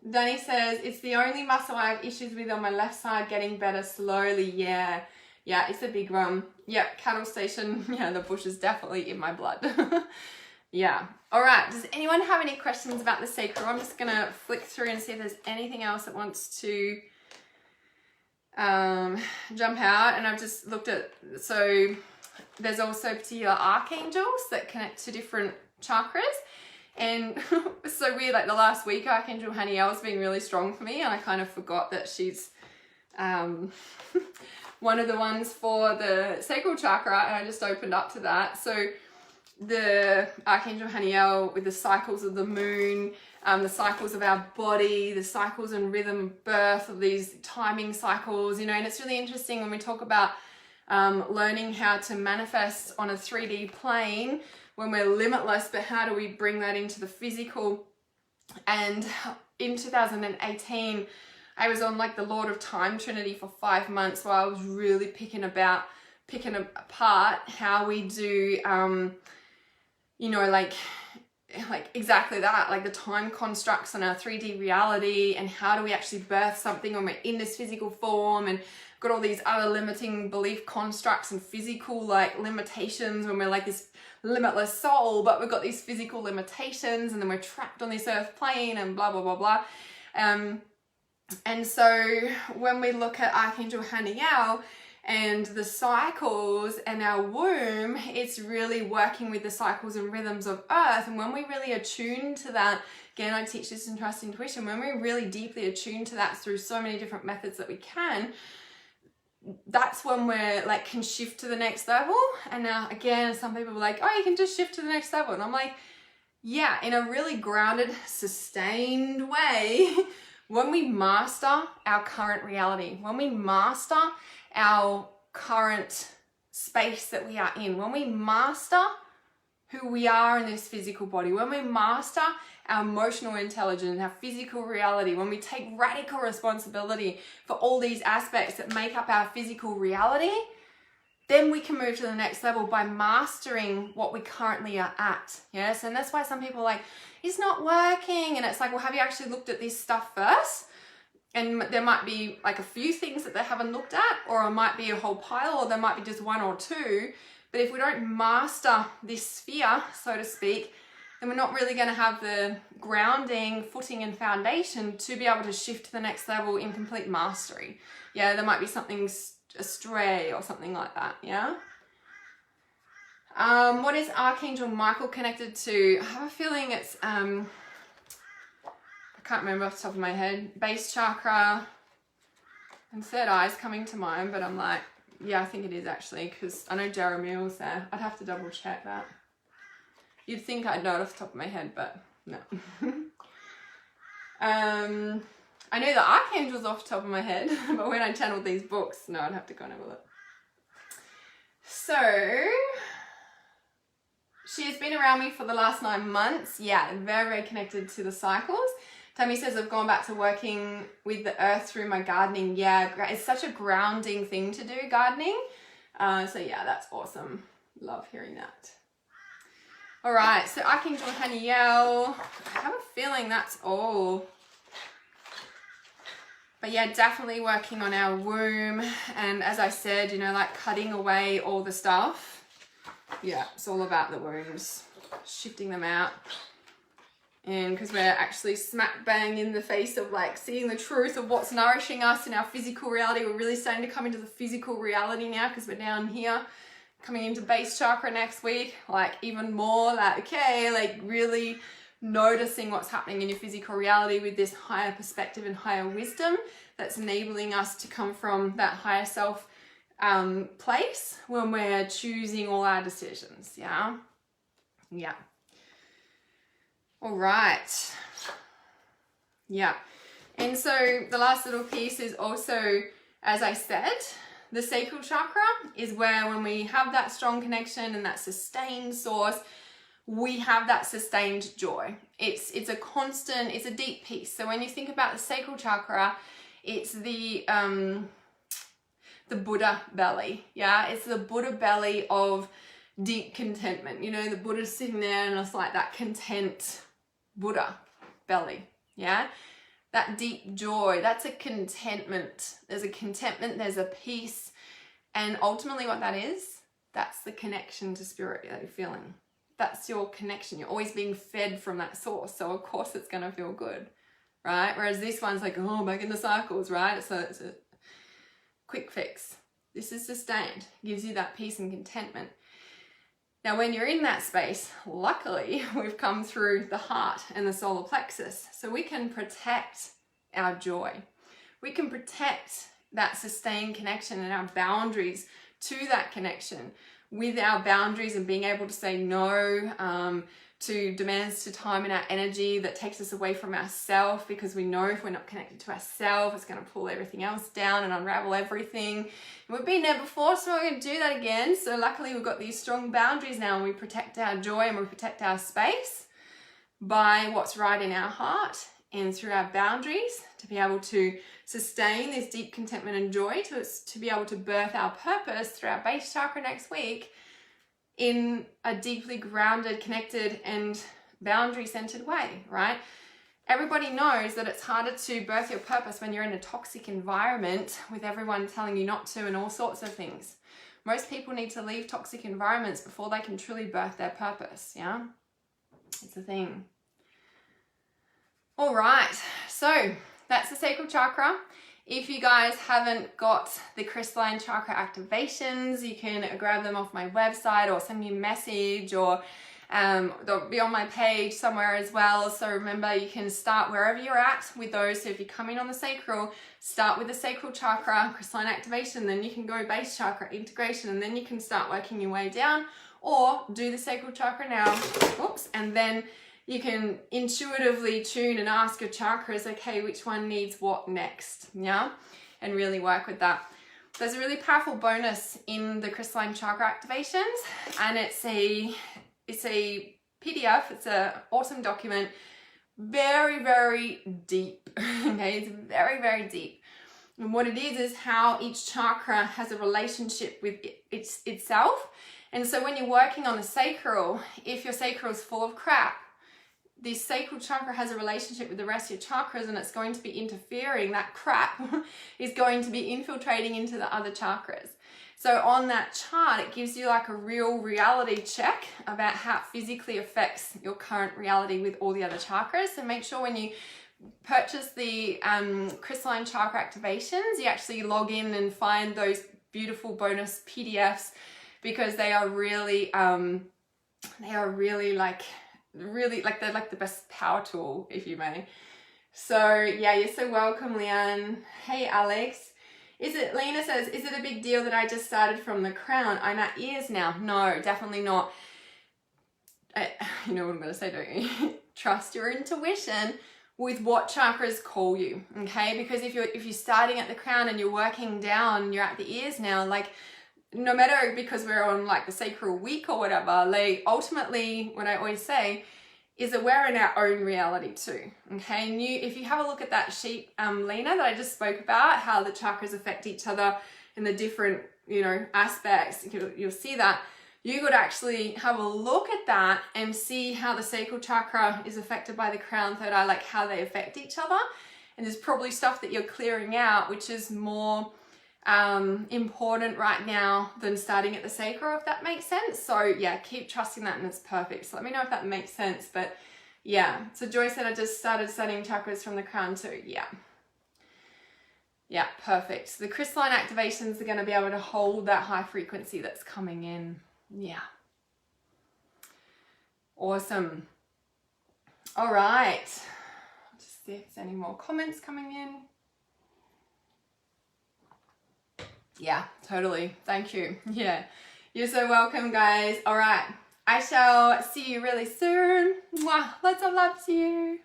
Danny says, it's the only muscle I have issues with on my left side, getting better slowly. Yeah, it's a big one. Yep, cattle station. Yeah, the bush is definitely in my blood. Yeah. All right. Does anyone have any questions about the sacral? I'm just going to flick through and see if there's anything else that wants to jump out. And I've just looked at, so there's also particular archangels that connect to different chakras. And it's so weird, the last week, Archangel Haniel has been really strong for me. And I kind of forgot that she's one of the ones for the sacral chakra, and I just opened up to that. So the Archangel Haniel with the cycles of the moon, the cycles of our body, the cycles and rhythm of birth, of these timing cycles, and it's really interesting when we talk about learning how to manifest on a 3D plane when we're limitless, but how do we bring that into the physical And in 2018, I was on like the Lord of Time Trinity for 5 months, where I was really picking apart how we do, you know, like exactly that, like the time constructs on our 3D reality, and how do we actually birth something when we're in this physical form, and got all these other limiting belief constructs and physical like limitations when we're like this limitless soul, but we've got these physical limitations, and then we're trapped on this earth plane and blah, blah, blah, blah. And so when we look at Archangel Haniel and the cycles and our womb, it's really working with the cycles and rhythms of earth. And when we really attune to that, again, I teach this in Trust Intuition, when we really deeply attune to that through so many different methods that we can, that's when we're like can shift to the next level. And now again, some people are like, oh, you can just shift to the next level. And I'm like, yeah, in a really grounded, sustained way. When we master our current reality, when we master our current space that we are in, when we master who we are in this physical body, when we master our emotional intelligence, our physical reality, when we take radical responsibility for all these aspects that make up our physical reality, then we can move to the next level by mastering what we currently are at. Yes, and that's why some people are like, it's not working. And it's like, well, have you actually looked at this stuff first? And there might be like a few things that they haven't looked at, or it might be a whole pile, or there might be just one or two. But if we don't master this sphere, so to speak, then we're not really going to have the grounding, footing, and foundation to be able to shift to the next level in complete mastery. Yeah, there might be something astray or something like that. Yeah. What is Archangel Michael connected to? I have a feeling it's I can't remember off the top of my head. Base Chakra and third eye's coming to mind, but I'm like, yeah, I think it is actually, because I know Jeremiah's there. I'd have to double check that. You'd think I'd know it off the top of my head, but no. I know the Archangel's off the top of my head, but when I channeled these books, no, I'd have to go and have a look. So, she has been around me for the last 9 months. Yeah, very, very connected to the cycles. Tammy says, I've gone back to working with the earth through my gardening. Yeah, it's such a grounding thing to do, gardening. So yeah, that's awesome. Love hearing that. All right, so Archangel Haniel, I have a feeling that's all. But yeah, definitely working on our womb. And as I said, you know, like cutting away all the stuff. Yeah, it's all about the wombs, shifting them out. And because we're actually smack bang in the face of like seeing the truth of what's nourishing us in our physical reality. We're really starting to come into the physical reality now, because we're down here coming into base chakra next week, like even more like, okay, like really noticing what's happening in your physical reality with this higher perspective and higher wisdom that's enabling us to come from that higher self place when we're choosing all our decisions. Yeah. All right. Yeah. And so the last little piece is also, as I said, the sacral chakra is where when we have that strong connection and that sustained source, we have that sustained joy. It's a constant, it's a deep peace. So when you think about the sacral chakra, it's the Buddha belly. Yeah, it's the Buddha belly of deep contentment. You know, the Buddha's sitting there and it's like that content Buddha belly. Yeah, that deep joy, that's a contentment. There's a contentment, there's a peace. And ultimately what that is, that's the connection to spirit that you're feeling. That's your connection. You're always being fed from that source. So of course it's going to feel good, right? Whereas this one's like, oh, back in the cycles, right? So it's a quick fix. This is sustained. Gives you that peace and contentment. Now, when you're in that space, luckily, we've come through the heart and the solar plexus. So we can protect our joy. We can protect that sustained connection and our boundaries to that connection with our boundaries and being able to say no to demands to time and our energy that takes us away from ourselves, because we know if we're not connected to ourselves, it's going to pull everything else down and unravel everything. And we've been there before, so we're not going to do that again. So luckily we've got these strong boundaries now, and we protect our joy and we protect our space. by what's right in our heart and through our boundaries to be able to sustain this deep contentment and joy, to be able to birth our purpose through our base chakra next week in a deeply grounded, connected, and boundary-centered way, right? Everybody knows that it's harder to birth your purpose when you're in a toxic environment with everyone telling you not to and all sorts of things. Most people need to leave toxic environments before they can truly birth their purpose, yeah? It's a thing. All right, so that's the sacral chakra. If you guys haven't got the crystalline chakra activations, you can grab them off my website or send me a message, or they'll be on my page somewhere as well. So remember, you can start wherever you're at with those. So if you come in on the sacral, start with the sacral chakra, crystalline activation, then you can go base chakra, integration, and then you can start working your way down, or do the sacral chakra now, whoops, and then you can intuitively tune and ask your chakras, okay, which one needs what next, yeah? And really work with that. There's a really powerful bonus in the crystalline chakra activations, and it's a PDF, it's an awesome document, very, very deep, okay? It's very, very deep. And what it is how each chakra has a relationship with itself. And so when you're working on the sacral, if your sacral is full of crap, this sacral chakra has a relationship with the rest of your chakras, and it's going to be interfering. That crap is going to be infiltrating into the other chakras. So on that chart, it gives you like a real reality check about how it physically affects your current reality with all the other chakras. So make sure when you purchase the crystalline chakra activations, you actually log in and find those beautiful bonus PDFs, because they are really they're like the best power tool, if you may. So yeah, you're so welcome, Leanne. Hey, Alex. Lena says, is it a big deal that I just started from the crown? I'm at ears now. No, definitely not. You know what I'm going to say, don't you? Trust your intuition with what chakras call you, okay? Because if you're starting at the crown and you're working down, you're at the ears now, like, no matter, because we're on like the sacral week or whatever, like ultimately what I always say is that we're in our own reality too, okay? And if you have a look at that sheet, Lena, that I just spoke about, how the chakras affect each other in the different, aspects, you'll see that. You could actually have a look at that and see how the sacral chakra is affected by the crown, third eye, like how they affect each other. And there's probably stuff that you're clearing out, which is more important right now than starting at the sacral, if that makes sense. So yeah, keep trusting that, and it's perfect. So let me know if that makes sense. But yeah, so Joy said I just started studying chakras from the crown too. Yeah, perfect. So the crystalline activations are going to be able to hold that high frequency that's coming in. Yeah, awesome. All right, I'll just see if there's any more comments coming in. Yeah, totally. Thank you. Yeah, you're so welcome, guys. All right, I shall see you really soon. Mwah. Lots of love to you.